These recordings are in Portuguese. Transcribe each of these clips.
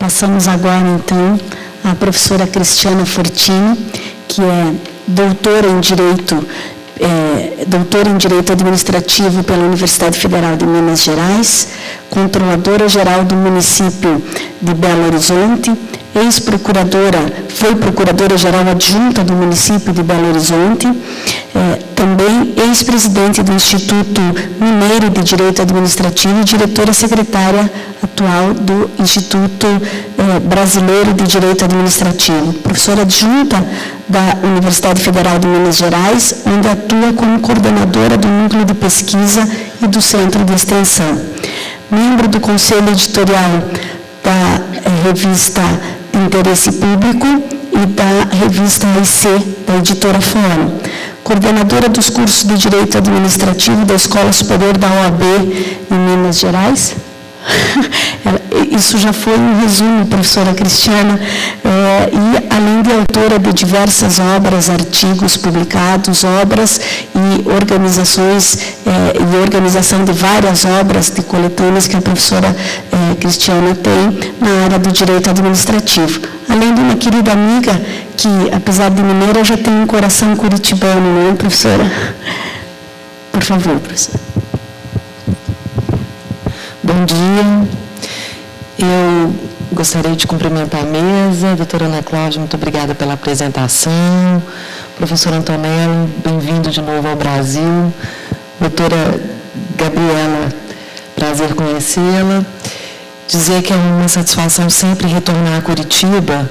Passamos agora, então, à professora Cristiana Fortini, que é doutora em Direito Administrativo pela Universidade Federal de Minas Gerais, controladora-geral do município de Belo Horizonte, foi procuradora-geral adjunta do município de Belo Horizonte, também ex-presidente do Instituto Mineiro de Direito Administrativo e diretora secretária atual do Instituto Brasileiro de Direito Administrativo. Professora adjunta da Universidade Federal de Minas Gerais, onde atua como coordenadora do Núcleo de Pesquisa e do Centro de Extensão. Membro do Conselho Editorial da revista de Interesse Público e da revista AIC, da editora Fórum. Coordenadora dos cursos de Direito Administrativo da Escola Superior da OAB em Minas Gerais. Isso já foi um resumo, professora Cristiana, e além de autora de diversas obras, artigos publicados, obras e organizações, e organização de várias obras de coletâneas que a professora Cristiana tem na área do direito administrativo. Além de uma querida amiga que, apesar de mineira, já tem um coração curitibano, não é, professora? Por favor, professora. Bom dia. Eu gostaria de cumprimentar a mesa. Doutora Ana Cláudia, muito obrigada pela apresentação. Professor Antonello, bem-vindo de novo ao Brasil. Doutora Gabriela, prazer conhecê-la. Dizer que é uma satisfação sempre retornar a Curitiba.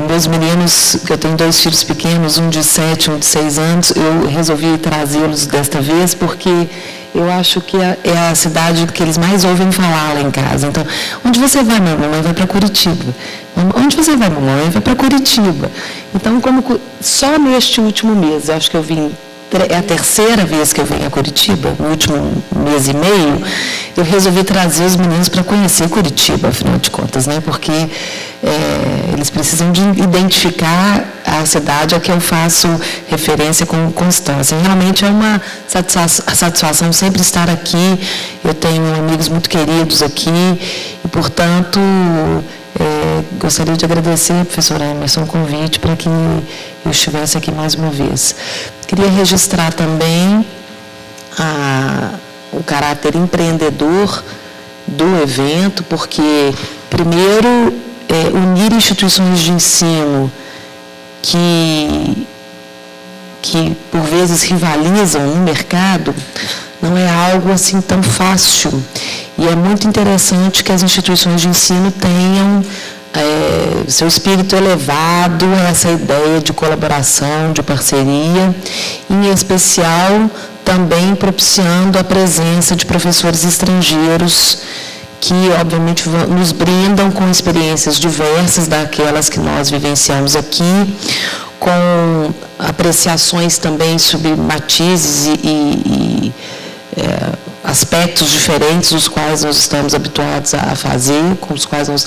Meus meninos, que eu tenho 2 filhos pequenos, um de 7, um de 6 anos, eu resolvi trazê-los desta vez porque eu acho que é a cidade que eles mais ouvem falar lá em casa. Então, onde você vai, mamãe? Vai para Curitiba. Onde você vai, mamãe? Vai para Curitiba. Então, só neste último mês, eu acho que eu vim, é a 3ª vez que eu venho a Curitiba, no último mês e meio, eu resolvi trazer os meninos para conhecer Curitiba, afinal de contas, né? Porque eles precisam de identificar a cidade a que eu faço referência com constância. Realmente é uma satisfação sempre estar aqui. Eu tenho amigos muito queridos aqui e, portanto, gostaria de agradecer, professor Emerson, o convite para que eu estivesse aqui mais uma vez. Queria registrar também o caráter empreendedor do evento, porque, primeiro, unir instituições de ensino que por vezes rivalizam no mercado, não é algo assim tão fácil. E é muito interessante que as instituições de ensino tenham seu espírito elevado a essa ideia de colaboração, de parceria, em especial também propiciando a presença de professores estrangeiros que, obviamente, nos brindam com experiências diversas daquelas que nós vivenciamos aqui, com apreciações também sobre matizes e aspectos diferentes dos quais nós estamos habituados a fazer, com os quais nós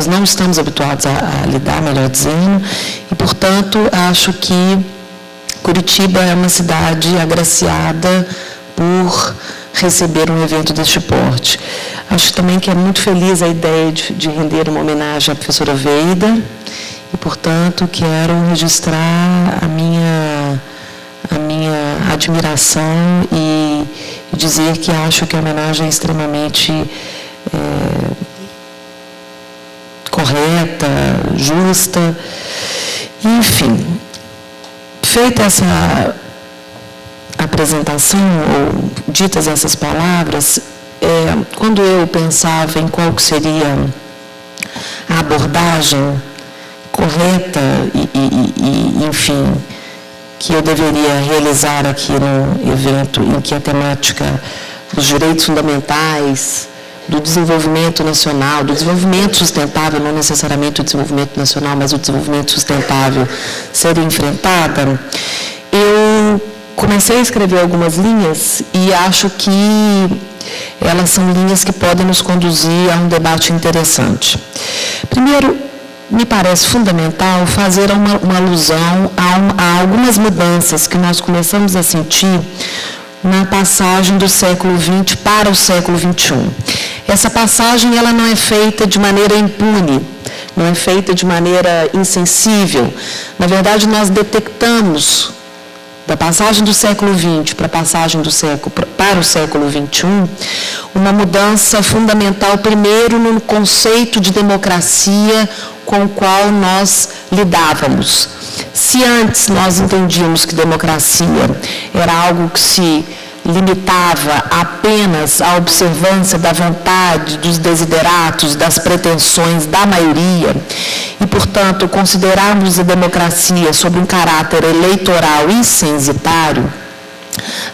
não estamos habituados a lidar, melhor dizendo, e, portanto, acho que Curitiba é uma cidade agraciada por receber um evento deste porte. Acho também que é muito feliz a ideia de render uma homenagem à professora Veida e, portanto, quero registrar a minha admiração e dizer que acho que a homenagem é extremamente correta, justa. Enfim, feita essa apresentação, ou ditas essas palavras, quando eu pensava em qual seria a abordagem correta e enfim, que eu deveria realizar aqui no evento, em que a temática dos direitos fundamentais, do desenvolvimento nacional, do desenvolvimento sustentável, não necessariamente o desenvolvimento nacional, mas o desenvolvimento sustentável, seria enfrentada, eu comecei a escrever algumas linhas e acho que elas são linhas que podem nos conduzir a um debate interessante. Primeiro, me parece fundamental fazer uma alusão a algumas mudanças que nós começamos a sentir na passagem do século XX para o século XXI. Essa passagem ela não é feita de maneira impune, não é feita de maneira insensível. Na verdade, nós detectamos, da passagem do século XX para a passagem para o século XXI, uma mudança fundamental, primeiro, no conceito de democracia com o qual nós lidávamos. Se antes nós entendíamos que democracia era algo que se limitava apenas à observância da vontade, dos desideratos, das pretensões da maioria, e, portanto, considerarmos a democracia sob um caráter eleitoral e censitário,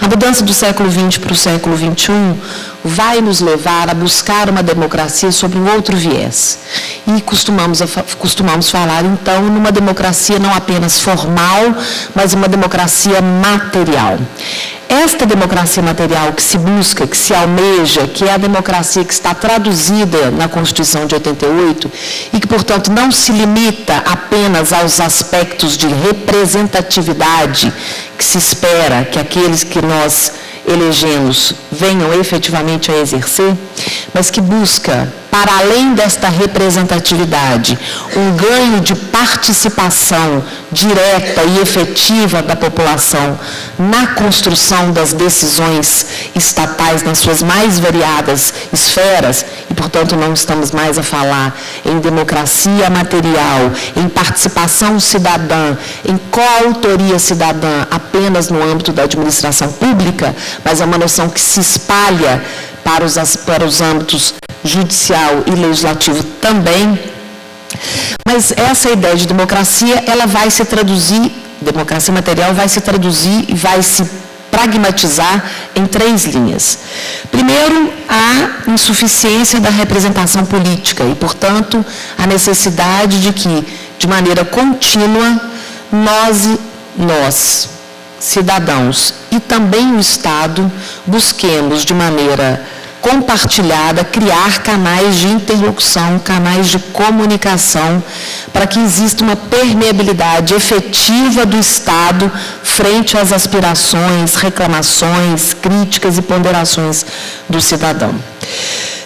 a mudança do século XX para o século XXI vai nos levar a buscar uma democracia sobre um outro viés. E costumamos falar, então, numa democracia não apenas formal, mas uma democracia material. Esta democracia material que se busca, que se almeja, que é a democracia que está traduzida na Constituição de 88 e que, portanto, não se limita apenas aos aspectos de representatividade que se espera que aqueles que nós elegemos venham efetivamente a exercer, mas que busca, para além desta representatividade, um ganho de participação direta e efetiva da população na construção das decisões estatais nas suas mais variadas esferas, e, portanto, não estamos mais a falar em democracia material, em participação cidadã, em coautoria cidadã apenas no âmbito da administração pública, mas é uma noção que se espalha para os âmbitos judicial e legislativo também. Mas essa ideia de democracia, ela vai se traduzir, democracia material vai se traduzir e vai se pragmatizar em 3 linhas. Primeiro, a insuficiência da representação política e, portanto, a necessidade de que, de maneira contínua, nós, cidadãos e também o Estado, busquemos de maneira compartilhada, criar canais de interlocução, canais de comunicação, para que exista uma permeabilidade efetiva do Estado frente às aspirações, reclamações, críticas e ponderações do cidadão.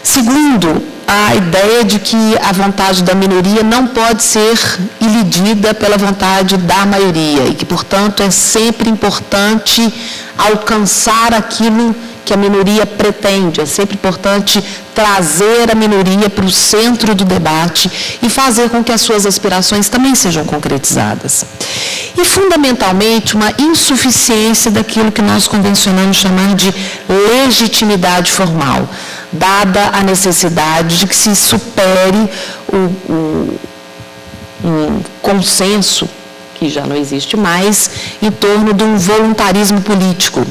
Segundo, a ideia de que a vontade da minoria não pode ser iludida pela vontade da maioria e que, portanto, é sempre importante alcançar aquilo que a minoria pretende. É sempre importante trazer a minoria para o centro do debate e fazer com que as suas aspirações também sejam concretizadas. E, fundamentalmente, uma insuficiência daquilo que nós convencionamos chamar de legitimidade formal, dada a necessidade de que se supere um consenso, que já não existe mais, em torno de um voluntarismo político.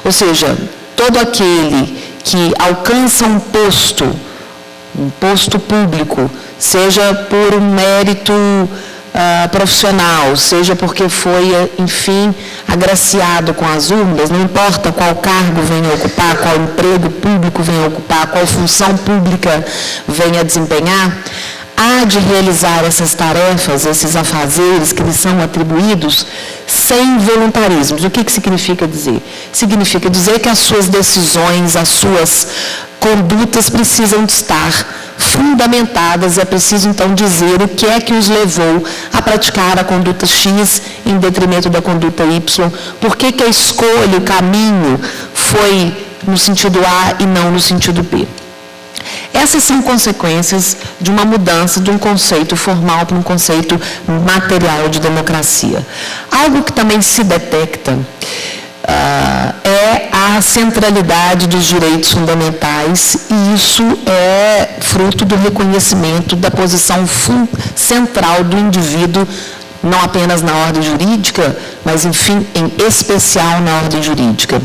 Ou seja, todo aquele que alcança um posto público, seja por um mérito profissional, seja porque foi, enfim, agraciado com as urnas, não importa qual cargo venha ocupar, qual emprego público venha ocupar, qual função pública venha desempenhar, há de realizar essas tarefas, esses afazeres que lhe são atribuídos sem voluntarismos. O que significa dizer? Significa dizer que as suas decisões, as suas condutas precisam de estar fundamentadas, é preciso então dizer o que é que os levou a praticar a conduta X em detrimento da conduta Y, por que a escolha, o caminho foi no sentido A e não no sentido B. Essas são consequências de uma mudança de um conceito formal para um conceito material de democracia. Algo que também se detecta é a centralidade dos direitos fundamentais, e isso é fruto do reconhecimento da posição central do indivíduo, não apenas na ordem jurídica, mas, enfim, em especial na ordem jurídica.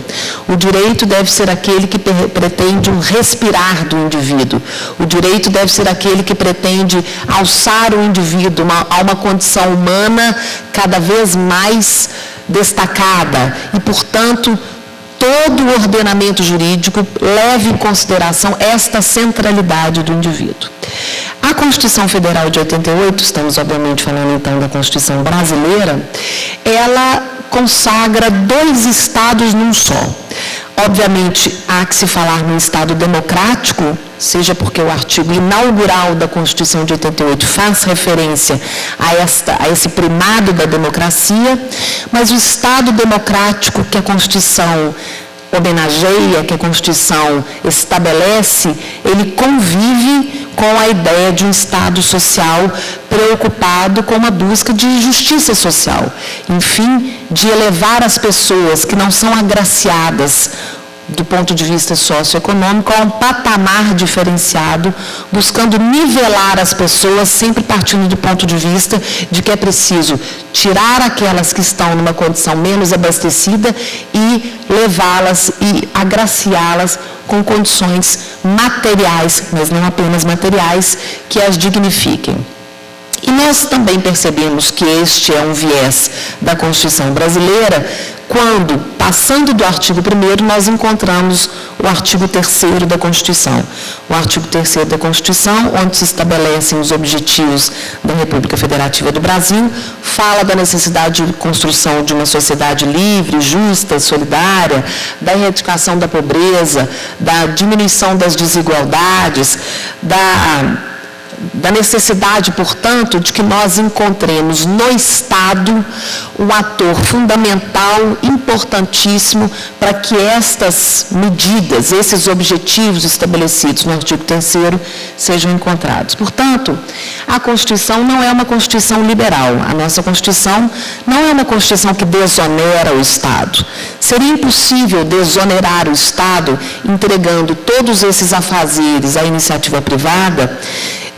O direito deve ser aquele que pretende um respirar do indivíduo. O direito deve ser aquele que pretende alçar o indivíduo a uma condição humana cada vez mais destacada e, portanto, todo o ordenamento jurídico leva em consideração esta centralidade do indivíduo. A Constituição Federal de 88, estamos obviamente falando então da Constituição brasileira, ela consagra 2 estados num só. Obviamente, há que se falar num Estado democrático, seja porque o artigo inaugural da Constituição de 88 faz referência a esse primado da democracia, mas o Estado democrático que a Constituição homenageia, que a Constituição estabelece, ele convive com a ideia de um Estado social preocupado com uma busca de justiça social. Enfim, de elevar as pessoas que não são agraciadas do ponto de vista socioeconômico a um patamar diferenciado, buscando nivelar as pessoas, sempre partindo do ponto de vista de que é preciso tirar aquelas que estão numa condição menos abastecida e levá-las e agraciá-las com condições materiais, mas não apenas materiais, que as dignifiquem. E nós também percebemos que este é um viés da Constituição brasileira, quando, passando do artigo 1º, nós encontramos o artigo 3º da Constituição. O artigo 3º da Constituição, onde se estabelecem os objetivos da República Federativa do Brasil, fala da necessidade de construção de uma sociedade livre, justa, solidária, da erradicação da pobreza, da diminuição das desigualdades, da necessidade, portanto, de que nós encontremos no Estado um ator fundamental, importantíssimo, para que estas medidas, esses objetivos estabelecidos no artigo 3º sejam encontrados. Portanto, a Constituição não é uma Constituição liberal. A nossa Constituição não é uma Constituição que desonera o Estado. Seria impossível desonerar o Estado entregando todos esses afazeres à iniciativa privada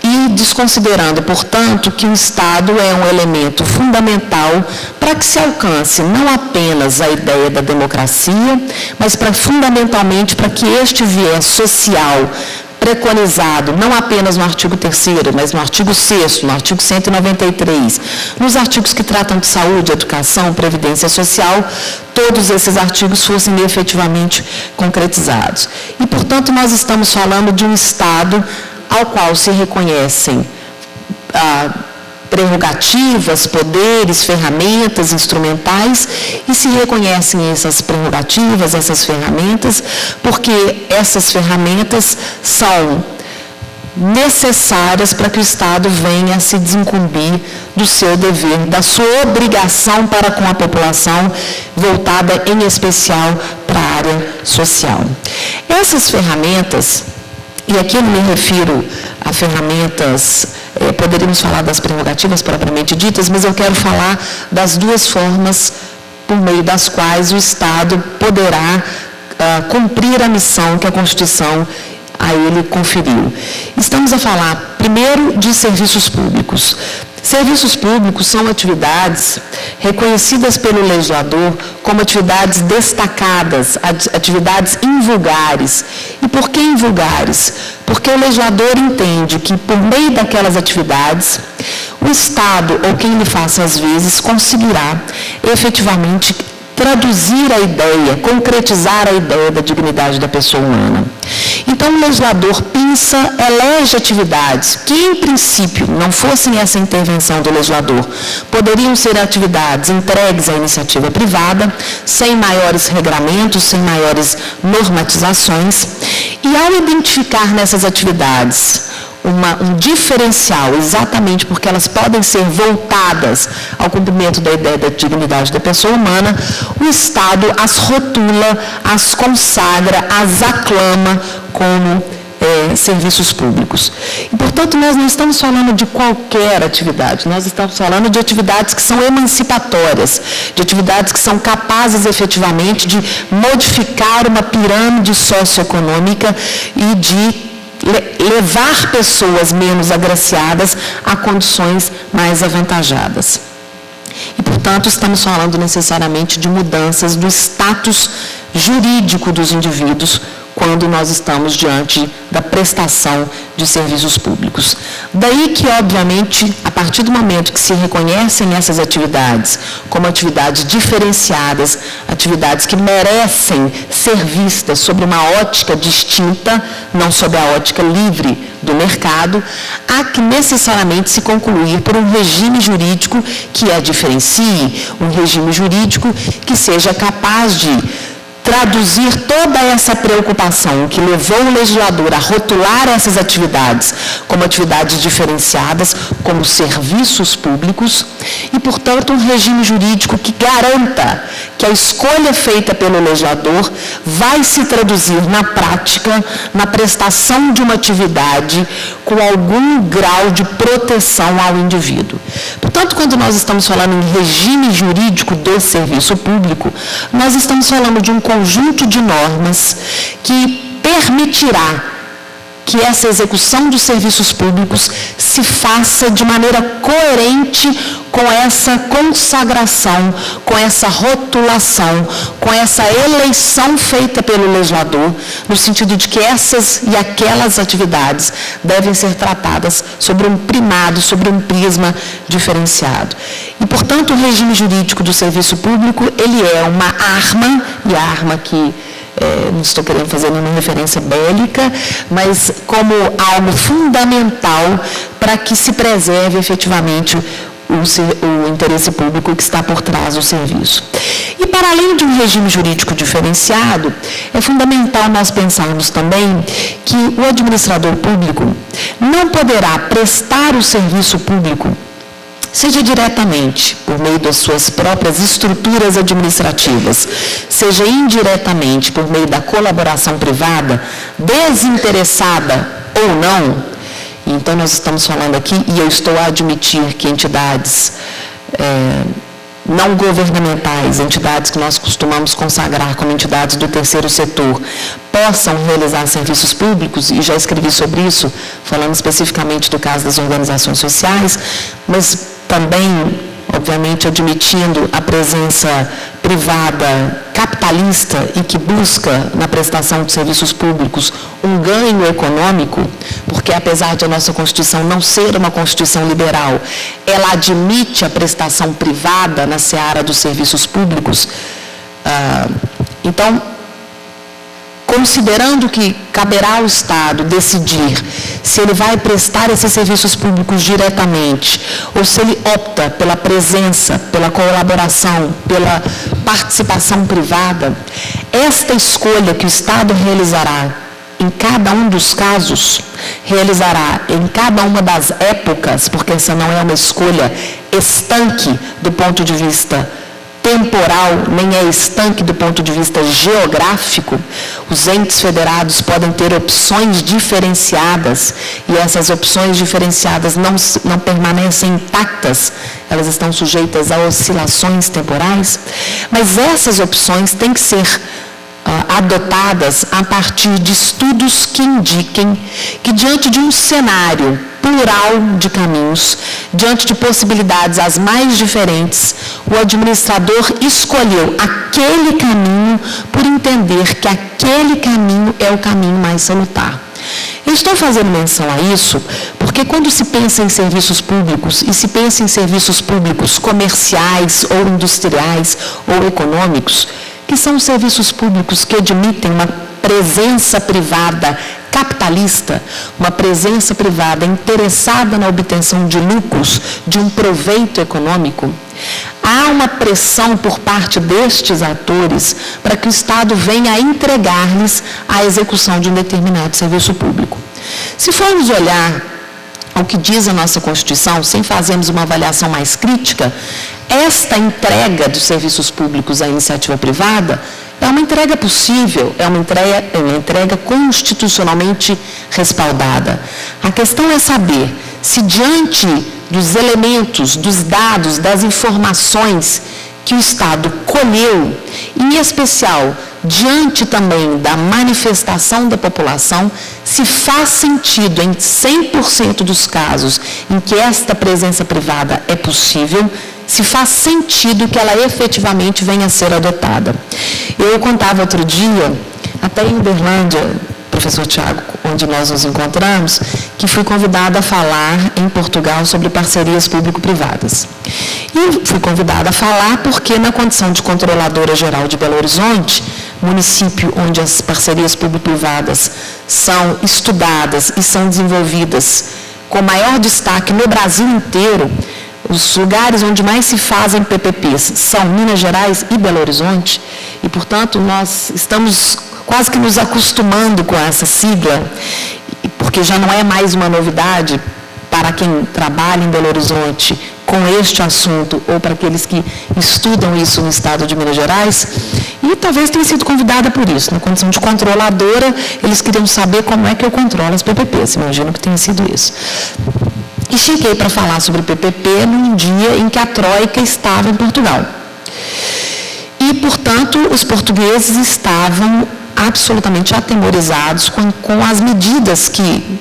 e desconsiderando, portanto, que o Estado é um elemento fundamental para que se alcance não apenas a ideia da democracia, mas fundamentalmente para que este viés social preconizado, não apenas no artigo 3º, mas no artigo 6º, no artigo 193, nos artigos que tratam de saúde, educação, previdência social, todos esses artigos fossem efetivamente concretizados. E, portanto, nós estamos falando de um Estado ao qual se reconhecem prerrogativas, poderes, ferramentas instrumentais, e se reconhecem essas prerrogativas, essas ferramentas, porque essas ferramentas são necessárias para que o Estado venha a se desincumbir do seu dever, da sua obrigação para com a população, voltada em especial para a área social. Essas ferramentas, e aqui eu me refiro a ferramentas, poderíamos falar das prerrogativas propriamente ditas, mas eu quero falar das duas formas por meio das quais o Estado poderá cumprir a missão que a Constituição a ele conferiu. Estamos a falar, primeiro, de serviços públicos. Serviços públicos são atividades reconhecidas pelo legislador como atividades destacadas, atividades invulgares. E por que invulgares? Porque o legislador entende que, por meio daquelas atividades, o Estado, ou quem lhe faça às vezes, conseguirá efetivamente traduzir a ideia, concretizar a ideia da dignidade da pessoa humana. Então, o legislador elege atividades que, em princípio, não fossem essa intervenção do legislador, poderiam ser atividades entregues à iniciativa privada, sem maiores regramentos, sem maiores normatizações, e ao identificar nessas atividades um diferencial, exatamente porque elas podem ser voltadas ao cumprimento da ideia da dignidade da pessoa humana, o Estado as rotula, as consagra, as aclama como serviços públicos. E, portanto, nós não estamos falando de qualquer atividade, nós estamos falando de atividades que são emancipatórias, de atividades que são capazes efetivamente de modificar uma pirâmide socioeconômica e de levar pessoas menos agraciadas a condições mais avantajadas. E, portanto, estamos falando necessariamente de mudanças do status jurídico dos indivíduos quando nós estamos diante da prestação de serviços públicos. Daí que, obviamente, a partir do momento que se reconhecem essas atividades como atividades diferenciadas, atividades que merecem ser vistas sob uma ótica distinta, não sob a ótica livre do mercado, há que necessariamente se concluir por um regime jurídico que a diferencie, um regime jurídico que seja capaz de traduzir toda essa preocupação que levou o legislador a rotular essas atividades como atividades diferenciadas, como serviços públicos, e, portanto, um regime jurídico que garanta que a escolha feita pelo legislador vai se traduzir na prática, na prestação de uma atividade com algum grau de proteção ao indivíduo. Portanto, quando nós estamos falando em regime jurídico do serviço público, nós estamos falando de um conjunto de normas que permitirá que essa execução dos serviços públicos se faça de maneira coerente com essa consagração, com essa rotulação, com essa eleição feita pelo legislador, no sentido de que essas e aquelas atividades devem ser tratadas sobre um primado, sobre um prisma diferenciado. E, portanto, o regime jurídico do serviço público, ele é uma arma, e a arma que não estou querendo fazer nenhuma referência bélica, mas como algo fundamental para que se preserve efetivamente o interesse público que está por trás do serviço. E, para além de um regime jurídico diferenciado, é fundamental nós pensarmos também que o administrador público não poderá prestar o serviço público, seja diretamente, por meio das suas próprias estruturas administrativas, seja indiretamente, por meio da colaboração privada, desinteressada ou não. Então, nós estamos falando aqui, e eu estou a admitir que entidades não governamentais, entidades que nós costumamos consagrar como entidades do terceiro setor, possam realizar serviços públicos, e já escrevi sobre isso, falando especificamente do caso das organizações sociais, mas também, obviamente, admitindo a presença privada capitalista e que busca, na prestação de serviços públicos, um ganho econômico, porque, apesar de a nossa Constituição não ser uma Constituição liberal, ela admite a prestação privada na seara dos serviços públicos. Então, considerando que caberá ao Estado decidir se ele vai prestar esses serviços públicos diretamente ou se ele opta pela presença, pela colaboração, pela participação privada, esta escolha que o Estado realizará em cada um dos casos, realizará em cada uma das épocas, porque essa não é uma escolha estanque do ponto de vista temporal, nem é estanque do ponto de vista geográfico. Os entes federados podem ter opções diferenciadas, e essas opções diferenciadas não permanecem intactas, elas estão sujeitas a oscilações temporais, mas essas opções têm que ser adotadas a partir de estudos que indiquem que, diante de um cenário plural de caminhos, diante de possibilidades as mais diferentes, o administrador escolheu aquele caminho por entender que aquele caminho é o caminho mais salutar. Eu estou fazendo menção a isso porque, quando se pensa em serviços públicos, e se pensa em serviços públicos comerciais ou industriais ou econômicos, que são serviços públicos que admitem uma presença privada capitalista, uma presença privada interessada na obtenção de lucros, de um proveito econômico, há uma pressão por parte destes atores para que o Estado venha a entregar-lhes a execução de um determinado serviço público. Se formos olhar ao que diz a nossa Constituição, sem fazermos uma avaliação mais crítica, esta entrega dos serviços públicos à iniciativa privada é uma entrega possível, é uma entrega constitucionalmente respaldada. A questão é saber se, diante dos elementos, dos dados, das informações que o Estado colheu, em especial diante também da manifestação da população, se faz sentido em 100% dos casos em que esta presença privada é possível, se faz sentido que ela efetivamente venha a ser adotada. Eu contava outro dia, até em Uberlândia, professor Tiago, onde nós nos encontramos, que fui convidada a falar em Portugal sobre parcerias público-privadas. E fui convidada a falar porque, na condição de controladora geral de Belo Horizonte, município onde as parcerias público-privadas são estudadas e são desenvolvidas com maior destaque no Brasil inteiro, os lugares onde mais se fazem PPPs são Minas Gerais e Belo Horizonte, e, portanto, nós estamos quase que nos acostumando com essa sigla, porque já não é mais uma novidade para quem trabalha em Belo Horizonte com este assunto, ou para aqueles que estudam isso no estado de Minas Gerais, e talvez tenha sido convidada por isso. Na condição de controladora, eles queriam saber como é que eu controlo as PPPs, imagino que tenha sido isso. E cheguei para falar sobre PPP num dia em que a Troika estava em Portugal. E, portanto, os portugueses estavam absolutamente atemorizados com as medidas que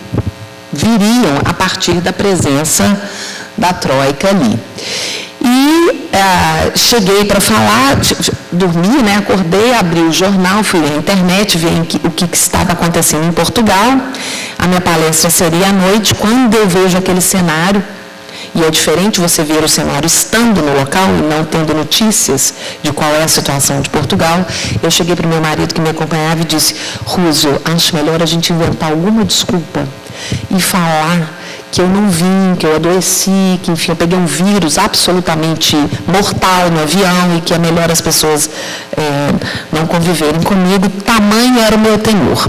viriam a partir da presença da Troika ali. E cheguei para falar, dormi, né, acordei, abri o jornal, fui na internet, vi o que estava acontecendo em Portugal. A minha palestra seria à noite. Quando eu vejo aquele cenário, e é diferente você ver o cenário estando no local e não tendo notícias de qual é a situação de Portugal, eu cheguei para o meu marido que me acompanhava e disse: Rússio, acho melhor a gente inventar alguma desculpa e falar que eu não vim, que eu adoeci, que, enfim, eu peguei um vírus absolutamente mortal no avião e que é melhor as pessoas não conviverem comigo. Tamanho era o meu temor.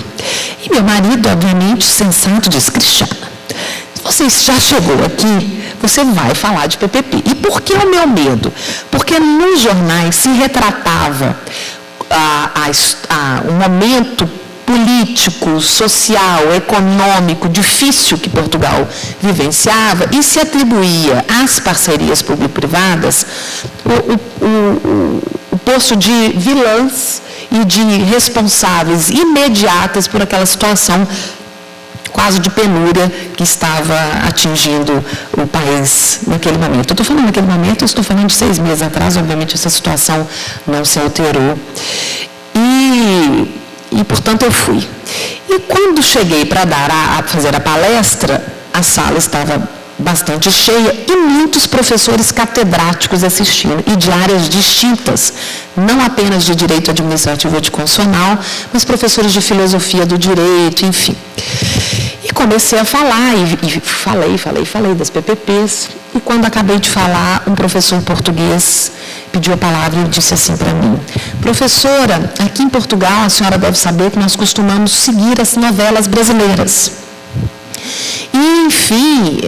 E meu marido, obviamente, sensato, disse: Cristiana, você já chegou aqui, você vai falar de PPP. E por que o meu medo? Porque nos jornais se retratava um momento político, social, econômico, difícil que Portugal vivenciava, e se atribuía às parcerias público-privadas o posto de vilãs e de responsáveis imediatas por aquela situação quase de penúria que estava atingindo o país naquele momento. Eu estou falando naquele momento, eu estou falando de 6 meses atrás, obviamente essa situação não se alterou. E, portanto, eu fui. E quando cheguei para fazer a palestra, a sala estava bastante cheia e muitos professores catedráticos assistindo, e de áreas distintas, não apenas de direito administrativo ou de constitucional, mas professores de filosofia do direito, enfim. E comecei a falar, e falei das PPPs, e quando acabei de falar, um professor português pediu a palavra e disse assim para mim: professora, aqui em Portugal, a senhora deve saber que nós costumamos seguir as novelas brasileiras. E, enfim,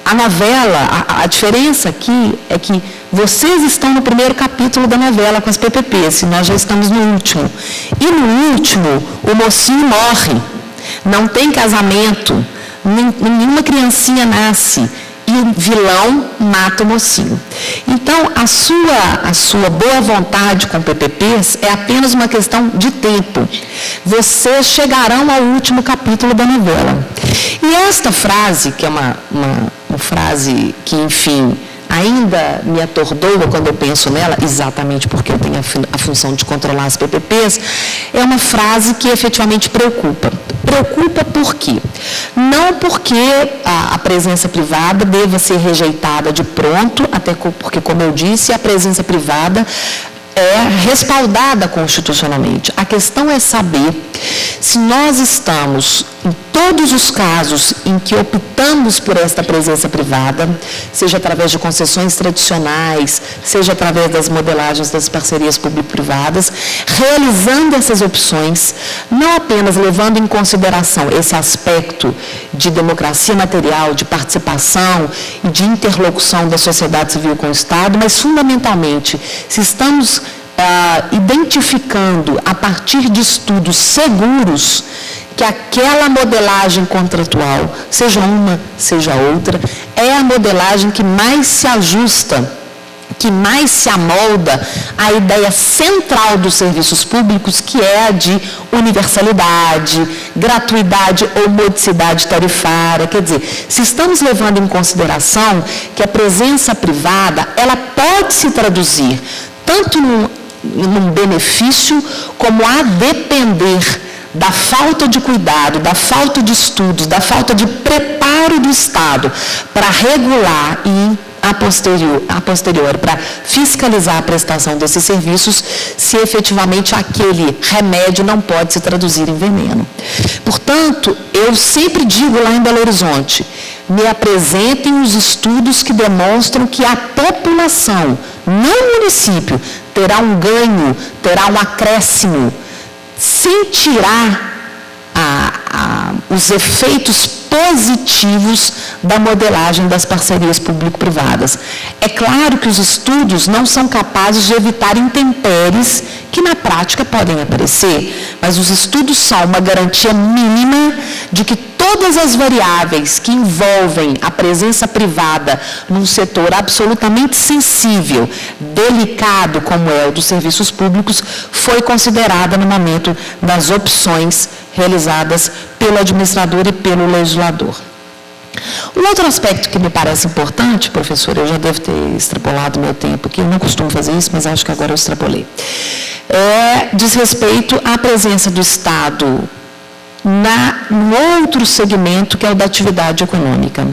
a novela, a diferença aqui é que vocês estão no primeiro capítulo da novela com as PPPs, e nós já estamos no último. E no último, o mocinho morre, não tem casamento, nenhuma criancinha nasce, e o vilão mata o mocinho. Então, a sua boa vontade com PPPs é apenas uma questão de tempo. Vocês chegarão ao último capítulo da novela. E esta frase, que é uma frase que, enfim, ainda me atordoa quando eu penso nela, exatamente porque eu tenho a função de controlar as PPPs, é uma frase que efetivamente preocupa. Preocupa por quê? Não porque a presença privada deva ser rejeitada de pronto, até porque, como eu disse, a presença privada é respaldada constitucionalmente. A questão é saber se nós estamos, em todos os casos em que optamos por esta presença privada, seja através de concessões tradicionais, seja através das modelagens das parcerias público-privadas, realizando essas opções, não apenas levando em consideração esse aspecto de democracia material, de participação e de interlocução da sociedade civil com o Estado, mas, fundamentalmente, se estamos identificando, a partir de estudos seguros, que aquela modelagem contratual, seja uma, seja outra, é a modelagem que mais se ajusta, que mais se amolda à ideia central dos serviços públicos, que é a de universalidade, gratuidade ou modicidade tarifária. Quer dizer, se estamos levando em consideração que a presença privada, ela pode se traduzir tanto num benefício, como a depender da falta de cuidado, da falta de estudos, da falta de preparo do Estado para regular e, a posteriori, para fiscalizar a prestação desses serviços, se efetivamente aquele remédio não pode se traduzir em veneno. Portanto, eu sempre digo lá em Belo Horizonte, me apresentem os estudos que demonstram que a população, não o município, terá um ganho, terá um acréscimo, sentirá os efeitos positivos da modelagem das parcerias público-privadas. É claro que os estudos não são capazes de evitar intempéries que na prática podem aparecer, mas os estudos são uma garantia mínima de que todas as variáveis que envolvem a presença privada num setor absolutamente sensível, delicado como é o dos serviços públicos, foi considerada no momento das opções realizadas pelo administrador e pelo legislador. Um outro aspecto que me parece importante, professor, eu já devo ter extrapolado meu tempo aqui, eu não costumo fazer isso, mas acho que agora eu extrapolei, diz respeito à presença do Estado no outro segmento, que é o da atividade econômica.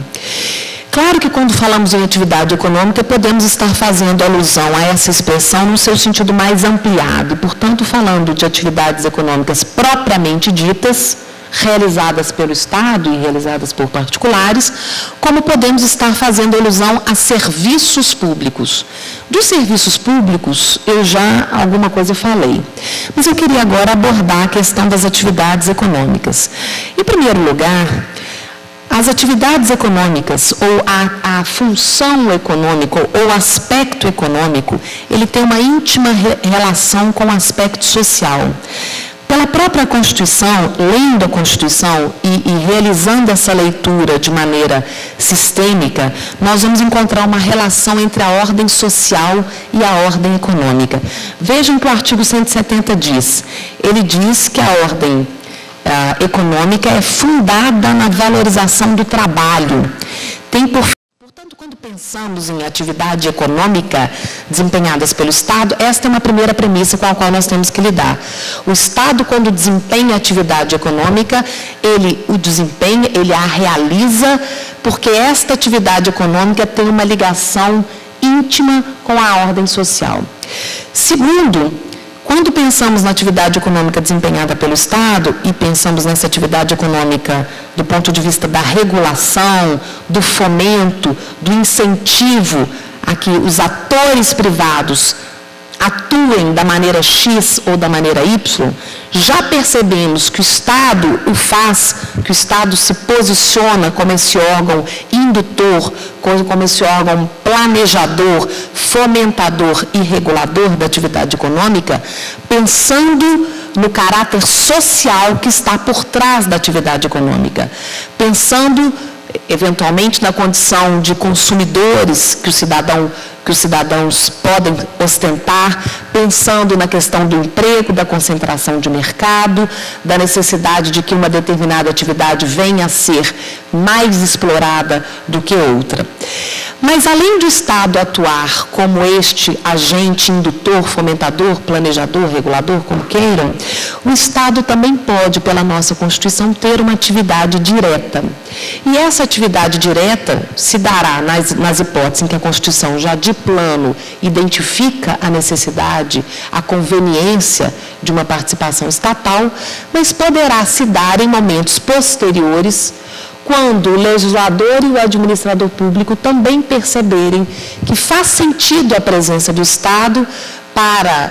Claro que quando falamos em atividade econômica, podemos estar fazendo alusão a essa expressão no seu sentido mais ampliado, e, portanto, falando de atividades econômicas propriamente ditas, realizadas pelo Estado e realizadas por particulares, como podemos estar fazendo alusão a serviços públicos. Dos serviços públicos, eu já alguma coisa falei, mas eu queria agora abordar a questão das atividades econômicas. Em primeiro lugar, as atividades econômicas, ou a função econômica, ou o aspecto econômico, ele tem uma íntima relação com o aspecto social. Pela própria Constituição, lendo a Constituição e realizando essa leitura de maneira sistêmica, nós vamos encontrar uma relação entre a ordem social e a ordem econômica. Vejam que o artigo 170 diz. Ele diz que a ordem econômica é fundada na valorização do trabalho. Portanto, quando pensamos em atividade econômica desempenhadas pelo Estado, esta é uma primeira premissa com a qual nós temos que lidar. O Estado, quando desempenha atividade econômica, ele o desempenha, ele a realiza, porque esta atividade econômica tem uma ligação íntima com a ordem social. Segundo, quando pensamos na atividade econômica desempenhada pelo Estado e pensamos nessa atividade econômica do ponto de vista da regulação, do fomento, do incentivo a que os atores privados atuem da maneira X ou da maneira Y, já percebemos que o Estado o faz, que o Estado se posiciona como esse órgão indutor, como esse órgão planejador, fomentador e regulador da atividade econômica, pensando no caráter social que está por trás da atividade econômica, pensando eventualmente na condição de consumidores que os cidadãos podem ostentar, pensando na questão do emprego, da concentração de mercado, da necessidade de que uma determinada atividade venha a ser mais explorada do que outra. Mas, além do Estado atuar como este agente indutor, fomentador, planejador, regulador, como queiram, o Estado também pode, pela nossa Constituição, ter uma atividade direta. E essa atividade direta se dará nas hipóteses em que a Constituição já de plano identifica a necessidade, a conveniência de uma participação estatal, mas poderá se dar em momentos posteriores, quando o legislador e o administrador público também perceberem que faz sentido a presença do Estado para,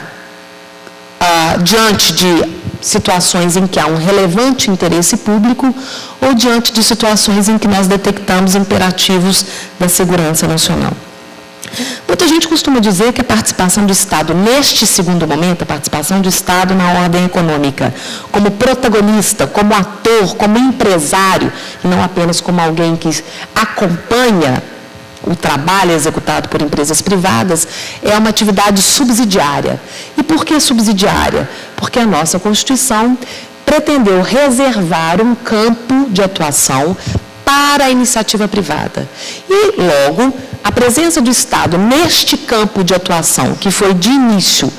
diante de situações em que há um relevante interesse público ou diante de situações em que nós detectamos imperativos da segurança nacional. Muita gente costuma dizer que a participação do Estado, neste segundo momento, a participação do Estado na ordem econômica, como protagonista, como ator, como empresário, e não apenas como alguém que acompanha o trabalho executado por empresas privadas, é uma atividade subsidiária. E por que subsidiária? Porque a nossa Constituição pretendeu reservar um campo de atuação para a iniciativa privada. E, logo, a presença do Estado neste campo de atuação, que foi de início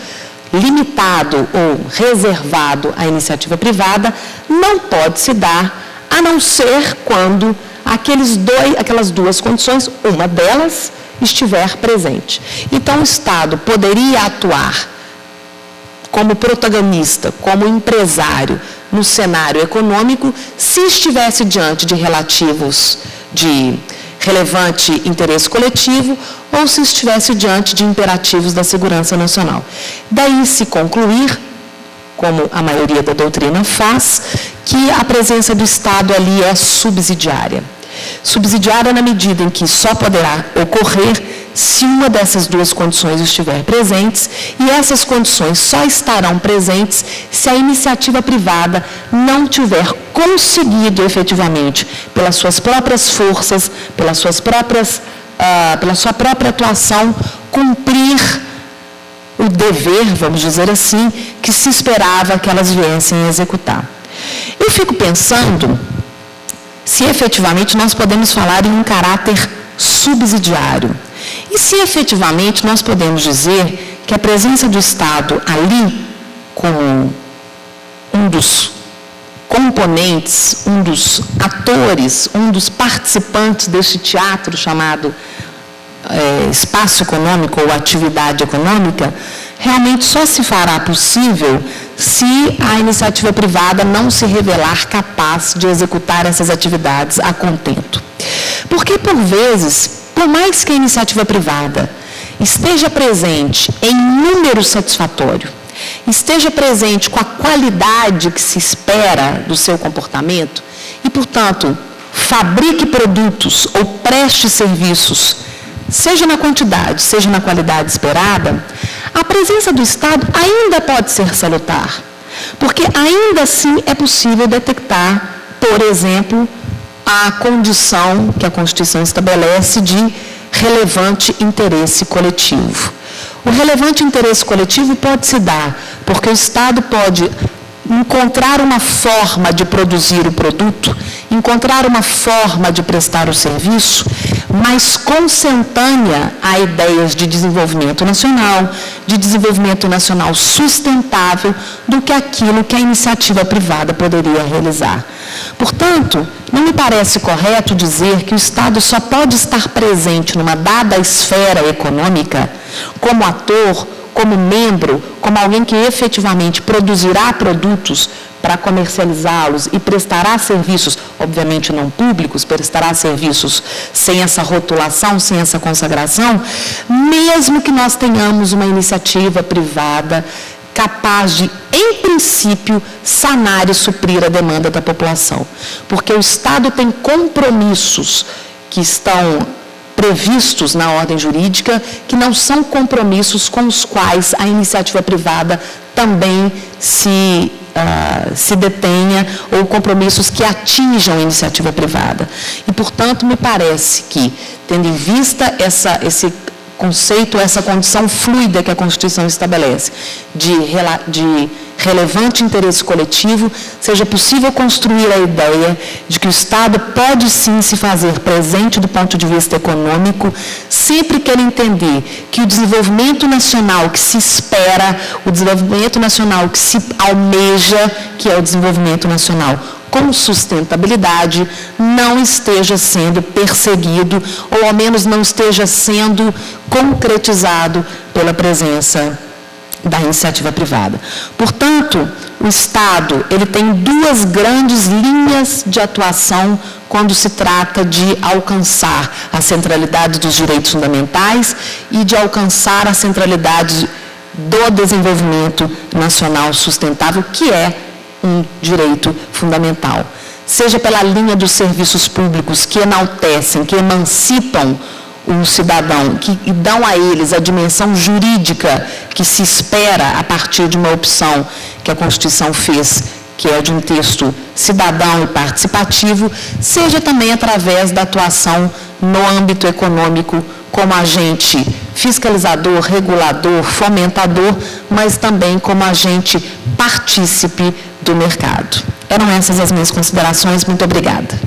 limitado ou reservado à iniciativa privada, não pode se dar, a não ser quando aquelas duas condições, uma delas, estiver presente. Então, o Estado poderia atuar como protagonista, como empresário, no cenário econômico, se estivesse diante de relativos de relevante interesse coletivo ou se estivesse diante de imperativos da segurança nacional. Daí se concluir, como a maioria da doutrina faz, que a presença do Estado ali é subsidiária. Subsidiária na medida em que só poderá ocorrer se uma dessas duas condições estiver presentes, e essas condições só estarão presentes se a iniciativa privada não tiver conseguido efetivamente, pelas suas próprias forças, pela sua própria atuação, cumprir o dever, vamos dizer assim, que se esperava que elas viessem a executar. Eu fico pensando se efetivamente nós podemos falar em um caráter subsidiário. E se efetivamente nós podemos dizer que a presença do Estado ali, como um dos componentes, um dos atores, um dos participantes deste teatro chamado espaço econômico ou atividade econômica, realmente só se fará possível se a iniciativa privada não se revelar capaz de executar essas atividades a contento. Porque, por vezes, por mais que a iniciativa privada esteja presente em número satisfatório, esteja presente com a qualidade que se espera do seu comportamento e, portanto, fabrique produtos ou preste serviços, seja na quantidade, seja na qualidade esperada, a presença do Estado ainda pode ser salutar, porque ainda assim é possível detectar, por exemplo, a condição que a Constituição estabelece de relevante interesse coletivo. O relevante interesse coletivo pode se dar porque o Estado pode encontrar uma forma de produzir o produto, encontrar uma forma de prestar o serviço, mais consentânea a ideias de desenvolvimento nacional sustentável, do que aquilo que a iniciativa privada poderia realizar. Portanto, não me parece correto dizer que o Estado só pode estar presente numa dada esfera econômica como ator, como membro, como alguém que efetivamente produzirá produtos para comercializá-los e prestará serviços, obviamente não públicos, prestará serviços sem essa rotulação, sem essa consagração, mesmo que nós tenhamos uma iniciativa privada capaz de, em princípio, sanar e suprir a demanda da população. Porque o Estado tem compromissos que estão previstos na ordem jurídica, que não são compromissos com os quais a iniciativa privada também se detenha, ou compromissos que atinjam a iniciativa privada. E, portanto, me parece que, tendo em vista esse conceito, essa condição fluida que a Constituição estabelece, de relevante interesse coletivo, seja possível construir a ideia de que o Estado pode sim se fazer presente do ponto de vista econômico, sempre que ele entender que o desenvolvimento nacional que se espera, o desenvolvimento nacional que se almeja, que é o desenvolvimento nacional com sustentabilidade, não esteja sendo perseguido, ou ao menos não esteja sendo concretizado pela presença da iniciativa privada. Portanto, o Estado, ele tem duas grandes linhas de atuação quando se trata de alcançar a centralidade dos direitos fundamentais e de alcançar a centralidade do desenvolvimento nacional sustentável, que é um direito fundamental. Seja pela linha dos serviços públicos que enaltecem, que emancipam o cidadão, que dão a eles a dimensão jurídica que se espera a partir de uma opção que a Constituição fez, que é de um texto cidadão e participativo, seja também através da atuação no âmbito econômico como agente fiscalizador, regulador, fomentador, mas também como agente partícipe do mercado. Eram essas as minhas considerações. Muito obrigada.